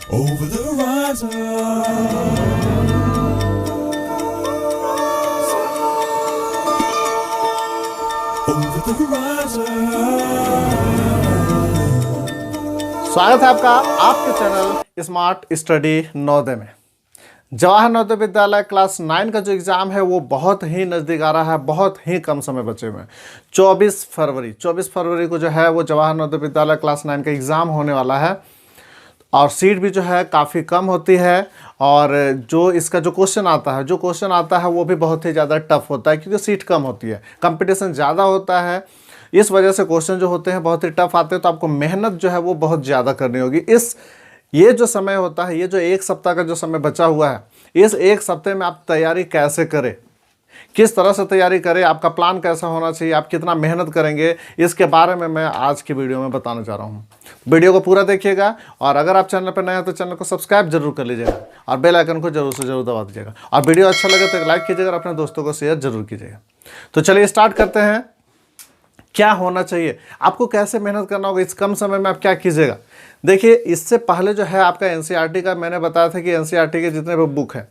Over the horizon. Over the horizon. स्वागत है आपका आपके चैनल स्मार्ट स्टडी नवोदय में। जवाहर नवोदय विद्यालय क्लास 9 का जो एग्ज़ाम है वो बहुत ही नज़दीक आ रहा है, बहुत ही कम समय बचे हुए हैं। 24 फरवरी को जो है वो जवाहर नवोदय विद्यालय क्लास 9 का एग्ज़ाम होने वाला है और सीट भी जो है काफ़ी कम होती है और जो इसका जो क्वेश्चन आता है वो भी बहुत ही ज़्यादा टफ होता है क्योंकि सीट कम होती है, कंपटीशन ज़्यादा होता है। इस वजह से क्वेश्चन जो होते हैं बहुत ही टफ आते हैं, तो आपको मेहनत जो है वो बहुत ज़्यादा करनी होगी। ये जो समय होता है, ये जो एक सप्ताह का जो समय बचा हुआ है, इस एक सप्ताह में आप तैयारी कैसे करें, किस तरह से तैयारी करें, आपका प्लान कैसा होना चाहिए, आप कितना मेहनत करेंगे, इसके बारे में मैं आज की वीडियो में बताने जा रहा हूँ। वीडियो को पूरा देखिएगा और अगर आप चैनल पर नए हैं तो चैनल को सब्सक्राइब जरूर कर लीजिएगा और बेल आइकन को जरूर से जरूर दबा दीजिएगा और वीडियो अच्छा लगे तो एक लाइक कीजिएगा और अपने दोस्तों को शेयर जरूर कीजिएगा। तो चलिए स्टार्ट करते हैं। क्या होना चाहिए, आपको कैसे मेहनत करना होगा, इस कम समय में आप क्या कीजिएगा। देखिए, इससे पहले जो है आपका एनसीईआरटी का मैंने बताया था कि एनसीईआरटी के जितने भी बुक है,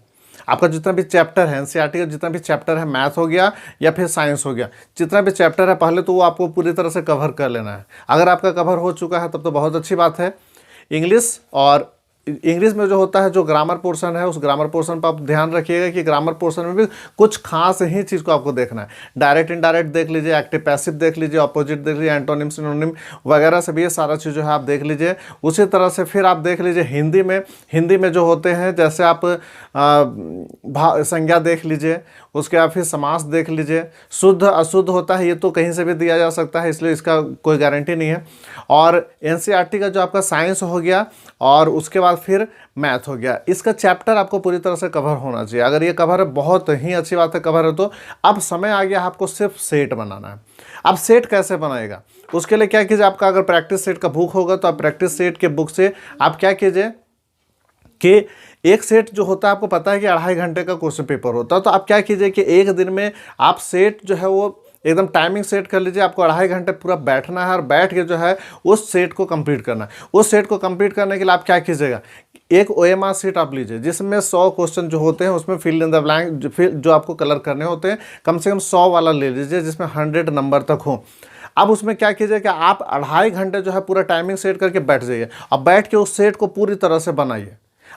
आपका जितना भी चैप्टर है, एनसीईआरटी का जितना भी चैप्टर है, मैथ हो गया या फिर साइंस हो गया, जितना भी चैप्टर है पहले तो वो आपको पूरी तरह से कवर कर लेना है। अगर आपका कवर हो चुका है तब तो बहुत अच्छी बात है। इंग्लिश में जो होता है, जो ग्रामर पोर्शन है, उस ग्रामर पोर्शन पर आप ध्यान रखिएगा कि ग्रामर पोर्शन में भी कुछ खास ही चीज़ को आपको देखना है। डायरेक्ट इनडायरेक्ट देख लीजिए, एक्टिव पैसिव देख लीजिए, अपोजिट देख लीजिए, एंटोनिम सिनोनिम वगैरह से भी ये सारा चीज़ जो है आप देख लीजिए। उसी तरह से फिर आप देख लीजिए हिंदी में जो होते हैं, जैसे आप संज्ञा देख लीजिए, उसके बाद फिर समास देख लीजिए। शुद्ध अशुद्ध होता है, ये तो कहीं से भी दिया जा सकता है, इसलिए इसका कोई गारंटी नहीं है। और एनसीईआरटी का जो आपका साइंस हो गया और उसके बाद फिर मैथ हो गया, इसका चैप्टर आपको पूरी तरह से कवर होना चाहिए। अगर ये कवर है, बहुत ही अच्छी बात है, कवर है। तो अब समय आ गया आपको सिर्फ सेट बनाना है। अब सेट कैसे बनाएगा, उसके लिए क्या कीजिए, आपका अगर प्रैक्टिस सेट का बुक होगा तो आप प्रैक्टिस सेट के बुक से आप क्या कीजिए कि एक सेट जो होता है, आपको पता है कि 2.5 घंटे का क्वेश्चन पेपर होता है, तो आप क्या कीजिए कि एक दिन में आप सेट जो है वो एकदम टाइमिंग सेट कर लीजिए। आपको 2.5 घंटे पूरा बैठना है और बैठ के जो है उस सेट को कंप्लीट करना है। उस सेट को कंप्लीट करने के लिए आप क्या कीजिएगा, एक ओएमआर सीट आप लीजिए जिसमें 100 क्वेश्चन जो होते हैं उसमें फिल इन द ब्लैंक जो आपको कलर करने होते हैं, कम से कम 100 वाला ले लीजिए जिसमें 100 नंबर तक हो। अब उसमें क्या कीजिए कि आप 2.5 घंटे जो है पूरा टाइमिंग सेट करके बैठ जाइए और बैठ के उस सेट को पूरी तरह से बनाइए।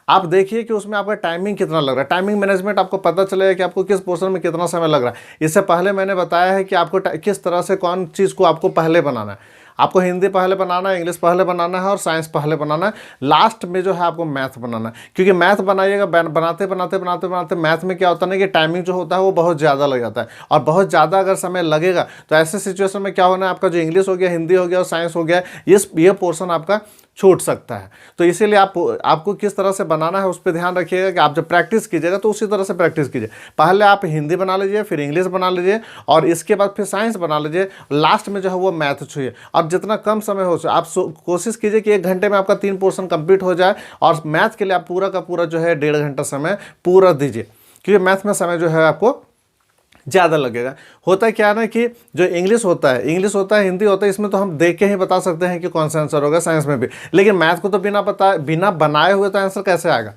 आप देखिए कि उसमें आपका टाइमिंग कितना लग रहा है, टाइमिंग मैनेजमेंट आपको पता चलेगा कि आपको किस पोर्शन में कितना समय लग रहा है। इससे पहले मैंने बताया है कि आपको किस तरह से कौन चीज़ को आपको पहले बनाना है। आपको हिंदी पहले बनाना है, इंग्लिश पहले बनाना है और साइंस पहले बनाना है, लास्ट में जो है आपको मैथ बनाना है। क्योंकि मैथ बनाइएगा, बनाते मैथ में क्या होता है ना कि टाइमिंग जो होता है वो बहुत ज़्यादा लग जाता है और बहुत ज़्यादा अगर समय लगेगा तो ऐसे सिचुएशन में क्या होना है, आपका जो इंग्लिश हो गया, हिंदी हो गया और साइंस हो गया, ये पोर्शन आपका छूट सकता है। तो इसीलिए आपको किस तरह से बनाना है उस पर ध्यान रखिएगा कि आप जब प्रैक्टिस कीजिएगा तो उसी तरह से प्रैक्टिस कीजिए। पहले आप हिंदी बना लीजिए, फिर इंग्लिश बना लीजिए और इसके बाद फिर साइंस बना लीजिए, लास्ट में जो है वो मैथ छूइए। और जितना कम समय हो आप कोशिश कीजिए कि 1 घंटे में आपका 3 पोर्शन कंप्लीट हो जाए और मैथ के लिए आप पूरा का पूरा जो है 1.5 घंटा समय पूरा दीजिए, क्योंकि मैथ में समय जो है आपको ज़्यादा लगेगा। होता क्या है ना कि जो इंग्लिश होता है, हिंदी होता है, इसमें तो हम देख के ही बता सकते हैं कि कौन सा आंसर होगा, साइंस में भी। लेकिन मैथ को तो बिना बनाए हुए तो आंसर कैसे आएगा।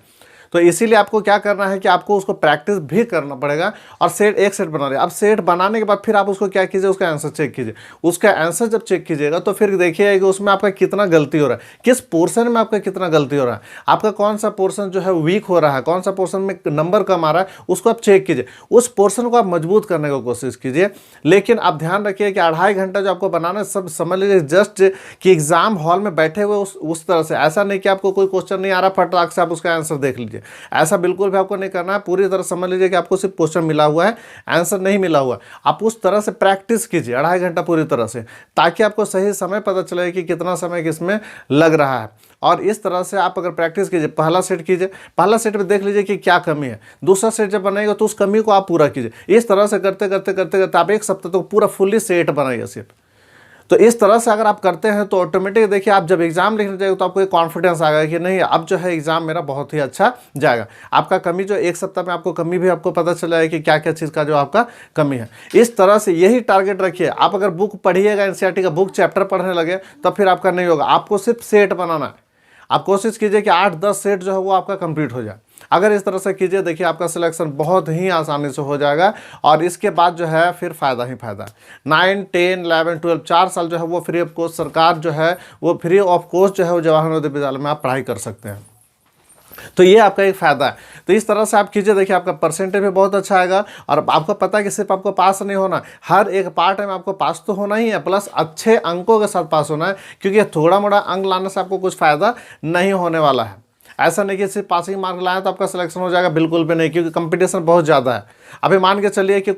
तो इसीलिए आपको क्या करना है कि आपको उसको प्रैक्टिस भी करना पड़ेगा और एक सेट बना रहे। अब सेट बनाने के बाद फिर आप उसको क्या कीजिए, उसका आंसर चेक कीजिए। उसका आंसर जब चेक कीजिएगा तो फिर देखिएगा कि उसमें आपका कितना गलती हो रहा है, किस पोर्शन में आपका कितना गलती हो रहा है, आपका कौन सा पोर्शन जो है वीक हो रहा है, कौन सा पोर्शन में नंबर कम आ रहा है, उसको आप चेक कीजिए। उस पोर्शन को आप मजबूत करने की कोशिश कीजिए। लेकिन आप ध्यान रखिए कि 2.5 घंटा जो आपको बनाना है, सब समझ लीजिए जस्ट कि एग्जाम हॉल में बैठे हुए उस तरह से। ऐसा नहीं कि आपको कोई क्वेश्चन नहीं आ रहा, फटाक से आप उसका आंसर देख लीजिए, ऐसा बिल्कुल भी आपको नहीं करना है। पूरी तरह समझ लीजिए कि आपको सिर्फ क्वेश्चन मिला हुआ है, आंसर नहीं मिला हुआ। आप उस तरह से प्रैक्टिस कीजिए 2.5 घंटा पूरी तरह से, ताकि आपको सही समय पता चले कि कितना समय किसमें लग रहा है। और इस तरह से आप अगर प्रैक्टिस कीजिए, पहला सेट कीजिए, पहला सेट में देख लीजिए कि क्या कमी है, दूसरा सेट जब बनाएगा तो उस कमी को आप पूरा कीजिए। इस तरह से करते करते आप 1 सप्ताह तो पूरा फुल्ली सेट बनाइए सेट। तो इस तरह से अगर आप करते हैं तो ऑटोमेटिक देखिए, आप जब एग्जाम लिखने जाएंगे तो आपको एक कॉन्फिडेंस आएगा कि नहीं, अब जो है एग्जाम मेरा बहुत ही अच्छा जाएगा। आपका कमी जो 1 सप्ताह में आपको कमी भी आपको पता चला है कि क्या क्या चीज़ का जो आपका कमी है। इस तरह से यही टारगेट रखिए। आप अगर बुक पढ़िएगा, एनसीईआरटी का बुक चैप्टर पढ़ने लगे, तब फिर आपका नहीं होगा। आपको सिर्फ सेट बनाना है। आप कोशिश कीजिए कि 8-10 सेट जो है वो आपका कंप्लीट हो जाए। अगर इस तरह से कीजिए, देखिए आपका सिलेक्शन बहुत ही आसानी से हो जाएगा और इसके बाद जो है फिर फ़ायदा ही फ़ायदा। 9, 10, 11, 12 4 साल जो है वो फ्री ऑफ कॉस्ट, सरकार जो है वो फ्री ऑफ कॉस्ट जो है वो जवाहर नवोदय विद्यालय में आप पढ़ाई कर सकते हैं। तो ये आपका एक फ़ायदा है। तो इस तरह से आप कीजिए, देखिए आपका परसेंटेज भी बहुत अच्छा आएगा और आपको पता है कि सिर्फ आपको पास नहीं होना, हर एक पार्ट में आपको पास तो होना ही है, प्लस अच्छे अंकों के साथ पास होना है, क्योंकि थोड़ा मोड़ा अंक लाने से आपको कुछ फ़ायदा नहीं होने वाला है। ऐसा नहीं कि सिर्फ पासिंग मार्क लाया तो आपका सिलेक्शन हो जाएगा, बिल्कुल भी नहीं, क्योंकि कंपटीशन बहुत ज़्यादा है। अभी मान के चलिए कि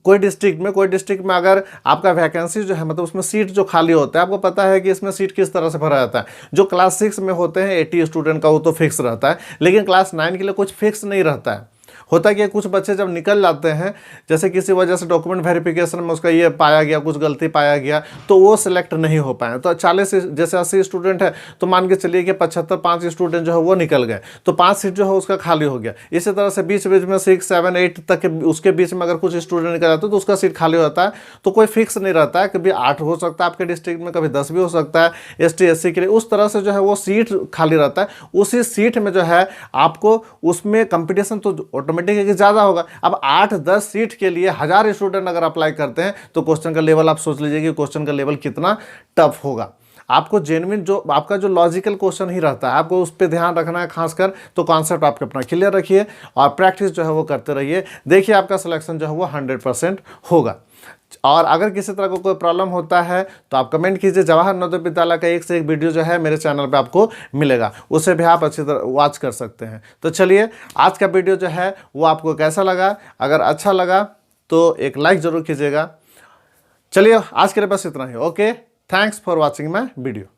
कोई डिस्ट्रिक्ट में अगर आपका वैकेंसी जो है, मतलब उसमें सीट जो खाली होता है, आपको पता है कि इसमें सीट किस तरह से भरा जाता है। जो क्लास 6 में होते हैं 80 स्टूडेंट का वो तो फिक्स रहता है, लेकिन क्लास 9 के लिए कुछ फिक्स नहीं रहता है। होता है कि कुछ बच्चे जब निकल जाते हैं, जैसे किसी वजह से डॉक्यूमेंट वेरिफिकेशन में उसका ये पाया गया, कुछ गलती पाया गया, तो वो सिलेक्ट नहीं हो पाए। तो 40 जैसे 80 स्टूडेंट है तो मान के चलिए कि 5 स्टूडेंट जो है वो निकल गए, तो 5 सीट जो है उसका खाली हो गया। इसी तरह से बीच बीच में 6, 7, 8 तक के उसके बीच में अगर कुछ स्टूडेंट निकल जाते हैं तो उसका सीट खाली होता है। तो कोई फिक्स नहीं रहता है, कभी 8 हो सकता है आपके डिस्ट्रिक्ट में, कभी 10 भी हो सकता है ST SC के लिए। उस तरह से जो है वो सीट खाली रहता है। उसी सीट में जो है आपको उसमें कंपटीशन तो ऑटोमेटिक ज़्यादा होगा। अब 8-10 सीट के लिए 1000 स्टूडेंट अगर अप्लाई करते हैं तो क्वेश्चन का लेवल आप सोच लीजिए कि क्वेश्चन का लेवल कितना टफ होगा। आपको जेन्युइन जो आपका जो लॉजिकल क्वेश्चन ही रहता है, आपको उस पर ध्यान रखना है खासकर। तो कॉन्सेप्ट आपके अपना क्लियर रखिए और प्रैक्टिस जो है वो करते रहिए। देखिए आपका सिलेक्शन जो है वो 100% होगा। और अगर किसी तरह को कोई प्रॉब्लम होता है तो आप कमेंट कीजिए। जवाहर नवोदय विद्यालय का एक से एक वीडियो जो है मेरे चैनल पे आपको मिलेगा, उसे भी आप अच्छी तरह वॉच कर सकते हैं। तो चलिए, आज का वीडियो जो है वो आपको कैसा लगा? अगर अच्छा लगा तो एक लाइक ज़रूर कीजिएगा। चलिए, आज के लिए बस इतना ही। Okay, thanks for watching my video.